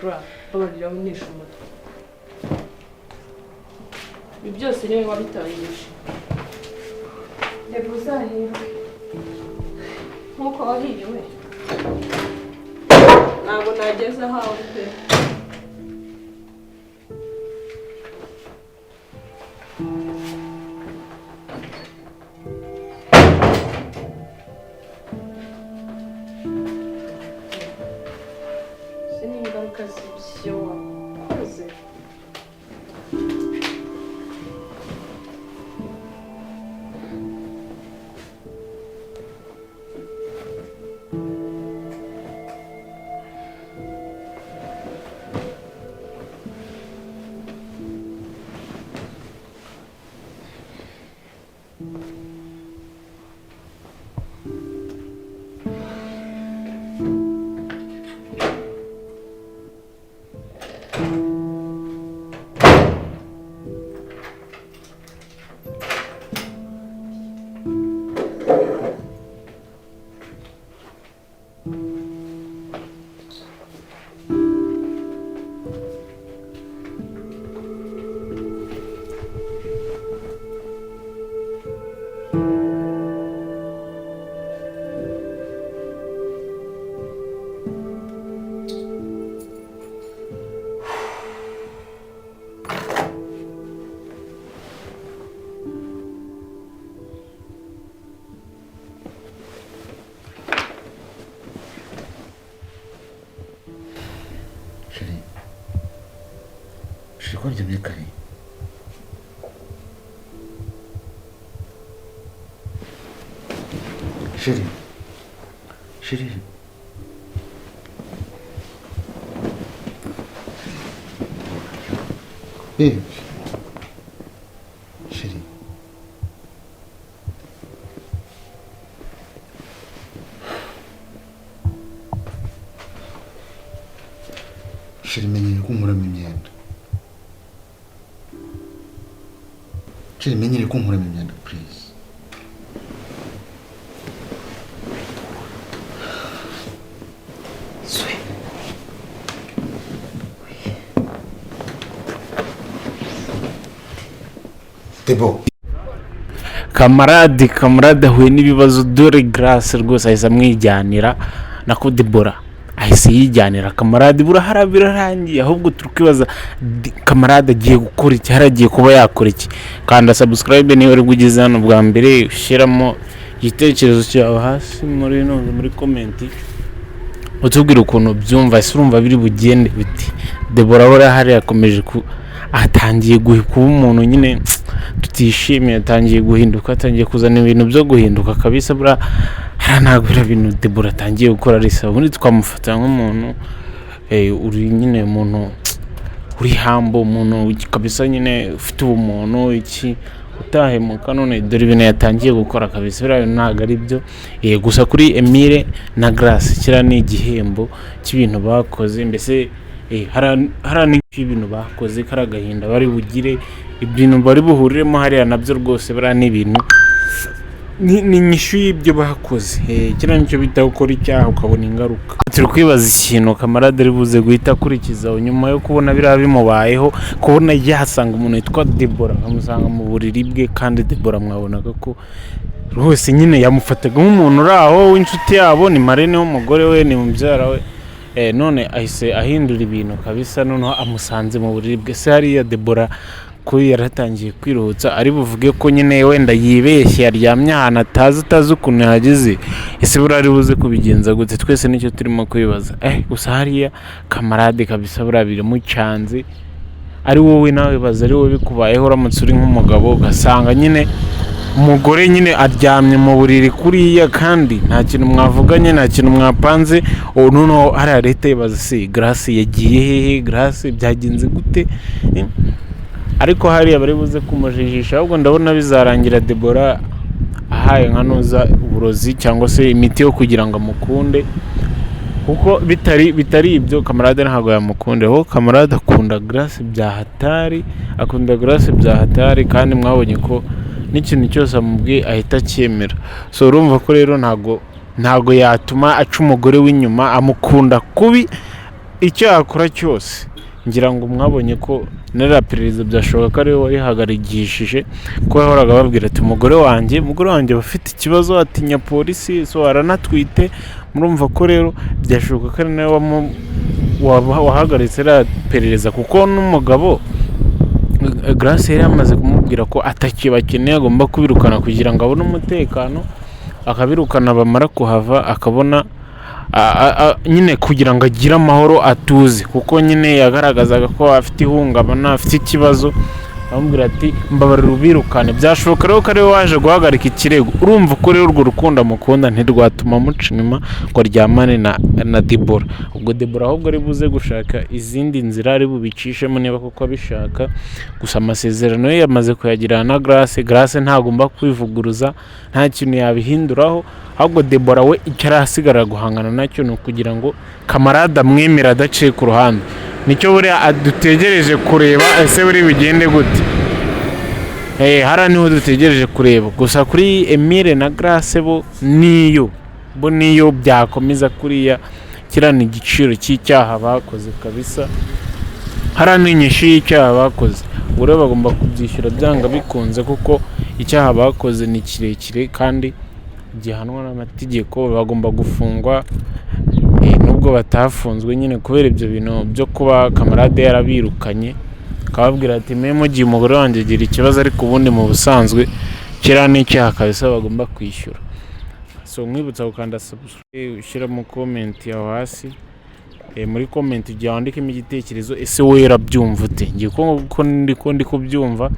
bra babarira unisha umutwe ibi byose niwe wabitangije reba uzahirwe nkuko wahiriwe ntabwo nageze ahawe pe Quoi de mieux calé? Chérie. Babe. Chérie. Chérie, menye kumuramo imyenda. Chérie, menye kumuramo imyenda, please. Tebo. Kamarade ahuye n'ibibazo dore Grace rwose ahise amwijyanira nako Debora ahise yijyanira Kamarade birarangiye ahubwo turukwibaza Kamarade agiye gukora iki haragiye kuba yakora iki kanda subscribe niba uri gugize hano bwa mbere ushyiramo igitekerezo cyawe hasi muri comment utubwira ukuntu byumva ese urumva biri bugende biti Debora bora hari yakomeje atangiye kuba umuntu nyine tutishimiye atangiye guhinduka atangiye kuzana ibintu byo guhinduka kabisa bura haranagura ibintu Debora atangiye gukora risa ubundi twamufata nk'umuntu uri nyine umuntu uri hambo umuntu kabisa nyine ufite ubumuntu iki utahemuka none dore ibintu yatangiye gukora kabisa bira ntago ari byo gusa kuri Emile na Grace kira ni igihembo cy'ibintu bakoze mbese harani ibintu bakoze karagahinda bari bugire ibintu bari buhuriremo hariya nabyo rwose bara n'ibintu ni nyishu y'ibyo bakoze kira nicyo bita gukora icyaha ukabona ingaruka turi kwibaza ikintu Kamarade ari buze guhita akurikiza nyuma yo kubona bira bimubayeho kubona yasanga umuntu yitwa Debora amusanga mu buriri bwe kandi Debora mwabonaga ko rwose nyine yamufataga nk'umuntu uraho w'inshuti yabo ni marene w'umugore we ni mubyara we none ahise ahindura ibintu kabisa noneho amusanze mu buriri bwe se hariya Debora ko yaratangiye kwiruhutsa ari buvuge ko nyine wenda yibeshye yaryamye ahantu atazi ukuntu yageze ese burari buze kubigenza gute twese nicyo turimo kwibaza gusa hariya Kamarade kabisa burabire mucanze ari wowe nawe baza ari wowe bikubayeho uramutse uri nk'umugabo ugasanga nyine umugore nyine aryamye mu buriri kuriya kandi nta kintu mwavuganye nta kintu mwapanze noneho hariya leta yibaza se Grace yagiye hehe Grace byagenze gute ariko hariya bari buze kumujijisha ahubwo ndabona bizarangira Debora ahaye nka noza uburozi cyangwa se imiti yo kugira ngo amukunde kuko bitari ibyo Kamarade ntago yamukunde ho Kamarade akunda Grace bya hatari kandi mwabonye ko n'ikintu cyose amubwiye ahita cyemera so urumva ko rero ntago yatuma aca umugore w'inyuma amukunda kubi icyo yakora cyose ngira ngo mwabonye ko nera perezida byashoboka ko ari we warihagarigishije ko yahoraga babwira ati umugore wanjye bafite ikibazo atinya polisi so aranatwite. Murumva ko rero byashoboka ko ari nawe wahagaritse ra perereza kuko n'umugabo Grace yari amaze kumubwira ko atakibakeneye agomba kubirukana kugira ngo abone umutekano, akabirukana bamara kuhava akabona nyine kugira ngo agire amahoro atuze kuko nyine yagaragazaga ko afite ihungabana afite ikibazo. Bamubwira ati mbabarira ubirukane. Byashoboka rero ko ari we waje guhagarika ikirego. Urumva ko rero urwo rukundo amukunda ntirwatuma muca inyuma ngo aryamane na Debora. Ubwo Debora ahubwo ari buze gushaka izindi nzira ari bubicishemo niba kuko abishaka. Gusa amasezerano ye yamaze kuyagirana na Grace ntagomba kwivuguruza, nta kintu yabihinduraho. Ahubwo Debora we icyo arasigara guhangana nacyo ni ukugira ngo kamarada amwemera adaciye ku ruhande. Nicyo buriya adutegereje kureba ese buri bigende gute. Hara niho dutegereje kureba. Gusa kuri Emile na Grace bo niyo byakomeza kuriya kirana igiciro cy'icyaha bakoze kabisa. Hara n'inyinshi y'icyaha bakoze. Bure bagomba kubyishyura byanga bikunze kuko icyaha bakoze ni kirekire kandi gihanwa n'amategeko, bagomba gufungwa. Nubwo batafunzwe nyine kubera ibyo bintu byo kuba kamarade yarabirukanye akababwira ati mugiye umugore wanjye agira ikibazo ariko ubundi mu busanzwe kera n'icyaha kabisa bagomba kwishyura. So mwibutsa gukanda subscribe, ushyiramo comment yawe hasi, muri comment ujya wandikemo igitekerezo ese wowe urabyumva ute. Ngiye ko ndi kubyumva,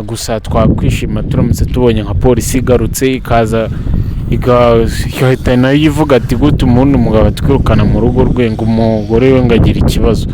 gusa twakwishima turamutse tubonye nka polisi igarutse ikaza igahita nayo ivuga ati gute umugabo atwirukana mu rugo rwe ngo umugore we ngagira ikibazo,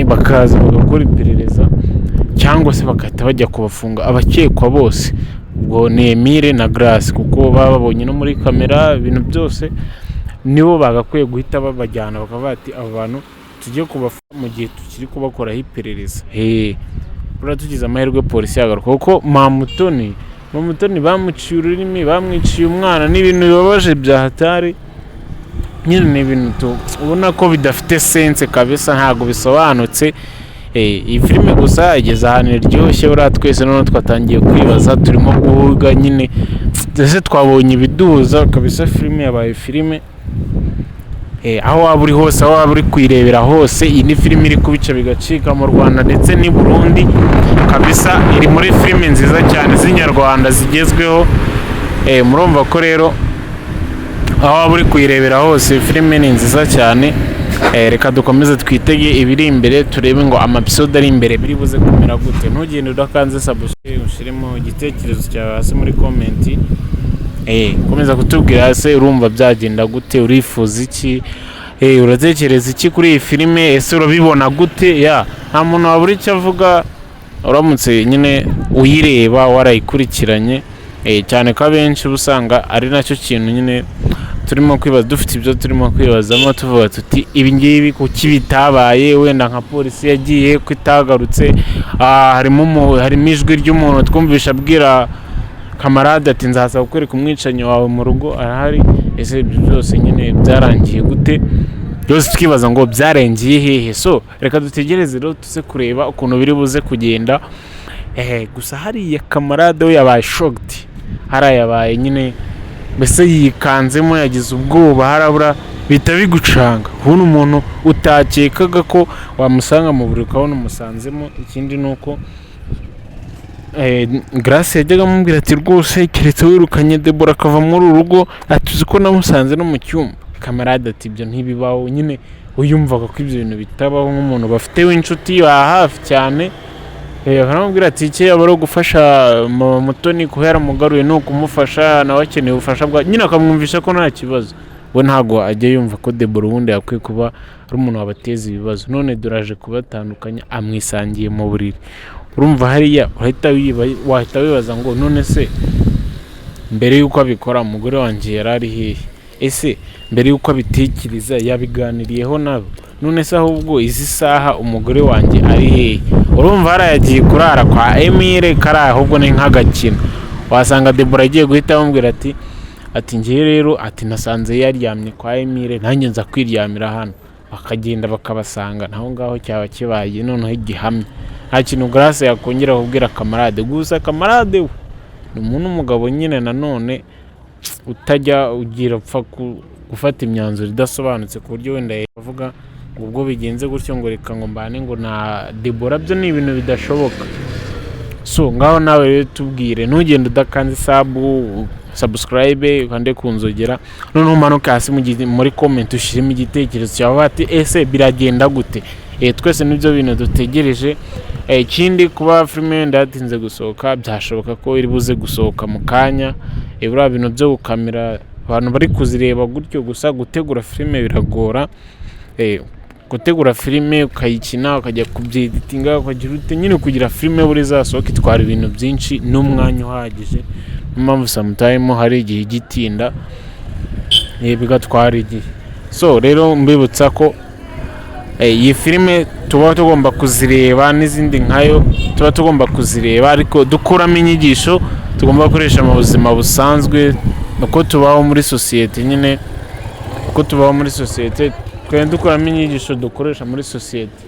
bakaza bagakora iperereza cyangwa se bagahita bajya kubafunga abakekwa bose. Ubwo ni Emile na Grace kuko babonye no muri kamera ibintu byose, nibo bagakwiye guhita babajyana bakavuga ati abo bantu tujye kubafunga mu gihe tukiri kubakoraho iperereza. Bura tugize amahirwe polisi yagaruka kuko Mamutoni bamuciye ururimi, bamwiciye umwana, n'ibintu bibabaje bya hatari. Nyine ni ibintu ubona ko bidafite sense kabisa, ntago bisobanutse. Iyi filime gusa igeze ahantu iryoshye, buriya twese none twatangiye kwibaza, turimo guhuga nyine ese twabonye ibiduza kabisa. Filime yabaye filime aho waba uri hose, aho waba uri kuyirebera hose. Iyi ni filime iri kubica bigacika mu Rwanda ndetse n'i Burundi kabisa. Iri muri filime nziza cyane z'inyarwanda zigezweho. Murumva ko rero aho waba uri kuyirebera hose filime ni nziza cyane. Reka dukomeze twitege ibiri imbere, turebe ngo amapisode ari imbere biri buze kumera gute. Ntugende udakanze subscribe, ushyiremo igitekerezo cyawe hasi muri comment. Komeza kutubwira ese urumva byagenda gute, urifuza iki, uratekereza iki kuri iyi filime, ese urabibona gute. Nta muntu wabura icyo avuga uramutse nyine uyireba warayikurikiranye, cyane ko abenshi usanga ari nacyo kintu nyine turimo kwibaza, dufite ibyo turimo kwibazamo tuvuga tuti ibi ngibi kuki bitabaye, wenda nka polisi yagiye ko itagarutse. Harimo ijwi ry'umuntu twumvisha abwira kamarade ati nzaza kukwereka umwicanyi wawe mu rugo arahari. Ese ibyo byose nyine byarangiye gute? Byose twibaza ngo byarengiye hehe. So reka dutegereze rero tuze kureba ukuntu biri buze kugenda. Gusa hariya kamarade we yabaye shocked, yabaye nyine mbese yikanzemo, yagize ubwoba, harabura bita bigucanga ubona umuntu utakekaga ko wamusanga mu buriri ukabona umusanzemo. Ikindi nuko Grace yajyaga amubwira ati rwose keretse wirukanye Debora akava muri uru rugo, atuzi ko namusanze no mu cyumba. Kamarade ati ibyo ntibibaho. Nyine uyumvaga ko ibyo bintu bitabaho nk'umuntu bafite w'inshuti hafi cyane. Aramubwira ati icyo yaba ari gufasha Mutoni kuko yaramugaruye no kumufasha, nawe akeneye ubufasha bwa nyine, akamwumvisha ko nta kibazo. We ntago ajya yumva ko Debora ubundi yakwiye kuba ari umuntu wabateza ibibazo. None duraje kubatandukanya, amwisangiye mu buriri. Urumva hariya wahita wibaza ngo none se mbere y'uko abikora umugore wanjye yarari hehe? Ese mbere y'uko abitekereza yabiganiriyeho nabo? None se ahubwo izi saha umugore wanjye ari hehe? Urumva harayagiye kurara kwa Emile kari ahubwo ni nk'agakino. Wasanga Debora agiye guhita amubwira ati ngiye rero ati nasanze yaryamye kwa Emile, nanjye nza kwiryamira hano. bakagenda bakabasanga naho ngaho cyaba kibaye noneho igihamya. Nta kintu Grace yakongera kubwira kamarade, gusa kamarade we ni umuntu umugabo nyine nanone utajya ugira upfa gufata imyanzuro idasobanutse ku buryo wenda yavuga ngo ubwo bigenze gutyo ngo reka ngo mbane ngo na Deborah, byo ni ibintu bidashoboka. So ngaho nawe rero tubwire, ntugende udakanze subscribe ukande kunzogera, noneho umanuke hasi muri comment ushiremo igitekerezo cyawe bati ese biragenda gute. Twese nibyo bintu dutegereje. Ikindi kuba filime ndatinze gusohoka, byashoboka ko iri buze gusohoka mu kanya. Buriya bintu byo gukamera abantu bari kuzireba gutyo gusa, gutegura filime biragora. Gutegura filime ukayikina ukajya kubyeditinga ukagira ute nyine kugira filime buri zasohoka itwara ibintu byinshi n'umwanya uhagije. Impamvu sometime hari igihe gitinda bigatwara igihe. So rero mbibutsa ko iyi filime tuba tugomba kuzireba n'izindi nkayo tuba tugomba kuzireba, ariko dukuramo inyigisho tugomba gukoresha mu buzima busanzwe uko tubaho muri societe nyine, uko tubaho muri societe twende dukuramo inyigisho dukoresha muri societe.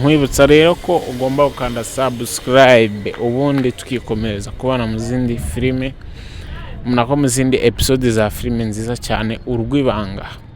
Nkwibutsa rero ko ugomba gukanda subscribe ubundi tukikomereza kubana mu zindi filime, mu zindi episode za filime nziza cyane Urwibanga.